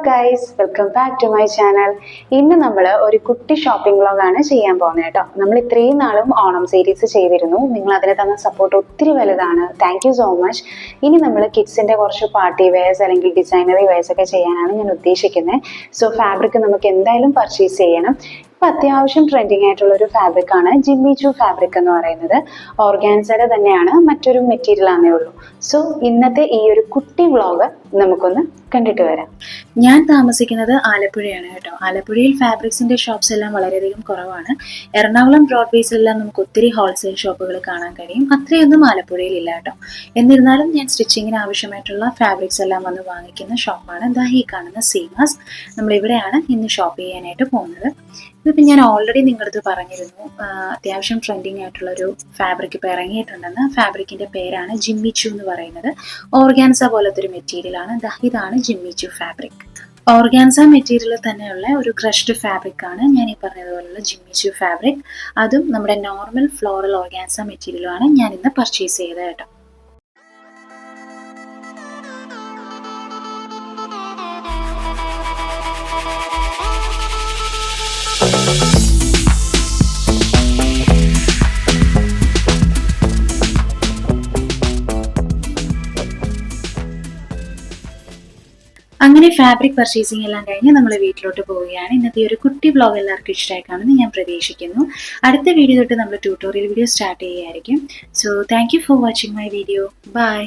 Guys, welcome back to my channel. ഇന്ന് നമ്മൾ ഒരു കുട്ടി ഷോപ്പിംഗ് വ്ളോഗാണ് ചെയ്യാൻ പോകുന്നത് കേട്ടോ. നമ്മൾ ഇത്രയും നാളും ഓണം സീരീസ് ചെയ്തിരുന്നു. നിങ്ങൾ അതിന് തന്ന സപ്പോർട്ട് ഒത്തിരി വലുതാണ്. Thank you so much. ഇനി നമ്മൾ കിഡ്സിൻ്റെ കുറച്ച് പാർട്ടി വെയർസ് അല്ലെങ്കിൽ ഡിസൈനറി വെയർസ് ഒക്കെ ചെയ്യാനാണ് ഞാൻ ഉദ്ദേശിക്കുന്നത്. സോ ഫാബ്രിക് നമുക്ക് എന്തായാലും പർച്ചേസ് ചെയ്യണം. ഇപ്പം അത്യാവശ്യം ട്രെൻഡിങ് ആയിട്ടുള്ള ഒരു ഫാബ്രിക്കാണ് ജിമ്മി ചൂ ഫാബ്രിക് എന്ന് പറയുന്നത്. ഓർഗാൻസയുടെ തന്നെയാണ്, മറ്റൊരു മെറ്റീരിയൽ ആണേ ഉള്ളൂ. സോ ഇന്നത്തെ ഈ ഒരു കുട്ടി വ്ളോഗ് നമുക്കൊന്ന് കണ്ടിട്ട് വരാം. ഞാൻ താമസിക്കുന്നത് ആലപ്പുഴയാണ് കേട്ടോ. ആലപ്പുഴയിൽ ഫാബ്രിക്സിന്റെ ഷോപ്സ് എല്ലാം വളരെയധികം കുറവാണ്. എറണാകുളം ബ്രോഡ്വേസിലെല്ലാം നമുക്ക് ഒത്തിരി ഹോൾസെയിൽ ഷോപ്പുകൾ കാണാൻ കഴിയും. അത്രയൊന്നും ആലപ്പുഴയിൽ ഇല്ല കേട്ടോ. എന്നിരുന്നാലും ഞാൻ സ്റ്റിച്ചിങ്ങിന് ആവശ്യമായിട്ടുള്ള ഫാബ്രിക്സ് എല്ലാം വന്ന് വാങ്ങിക്കുന്ന ഷോപ്പാണ് ഈ കാണുന്ന സീമാസ്. നമ്മളിവിടെയാണ് ഇന്ന് ഷോപ്പ് ചെയ്യാനായിട്ട് പോകുന്നത്. ഇതിപ്പോൾ ഞാൻ ഓൾറെഡി നിങ്ങളുടെ അടുത്ത് പറഞ്ഞിരുന്നു, അത്യാവശ്യം ട്രെൻഡിങ് ആയിട്ടുള്ളൊരു ഫാബ്രിക് ഇപ്പോൾ ഇറങ്ങിയിട്ടുണ്ടെന്ന്. ഫാബ്രിക്കിൻ്റെ പേരാണ് ജിമ്മി ചൂ എന്ന് പറയുന്നത്. ഓർഗാൻസ പോലത്തെ ഒരു മെറ്റീരിയലാണ്. ഇതാണ് ജിമ്മി ചൂ ഫാബ്രിക്. ഓർഗാൻസ മെറ്റീരിയൽ തന്നെയുള്ള ഒരു ക്രഷ്ഡ് ഫാബ്രിക് ആണ് ഞാൻ ഈ പറഞ്ഞതുപോലുള്ള ജിമ്മി ചൂ ഫാബ്രിക്. അതും നമ്മുടെ നോർമൽ ഫ്ലോറൽ ഓർഗാൻസ മെറ്റീരിയലുമാണ് ഞാൻ ഇന്ന് പർച്ചേസ് ചെയ്തത് കേട്ടോ. അങ്ങനെ ഫാബ്രിക് പർച്ചേസിംഗ് എല്ലാം കഴിഞ്ഞ് നമ്മൾ വീട്ടിലോട്ട് പോവുകയാണ്. ഇന്നത്തെ ഒരു കുട്ടി വ്ളോഗ് എല്ലാവർക്കും ഇഷ്ടമായി കാണുമെന്ന് ഞാൻ പ്രതീക്ഷിക്കുന്നു. അടുത്ത വീഡിയോ തൊട്ട് നമ്മൾ ട്യൂട്ടോറിയൽ വീഡിയോ സ്റ്റാർട്ട് ചെയ്യുകയായിരിക്കും. So thank you for watching my video. By.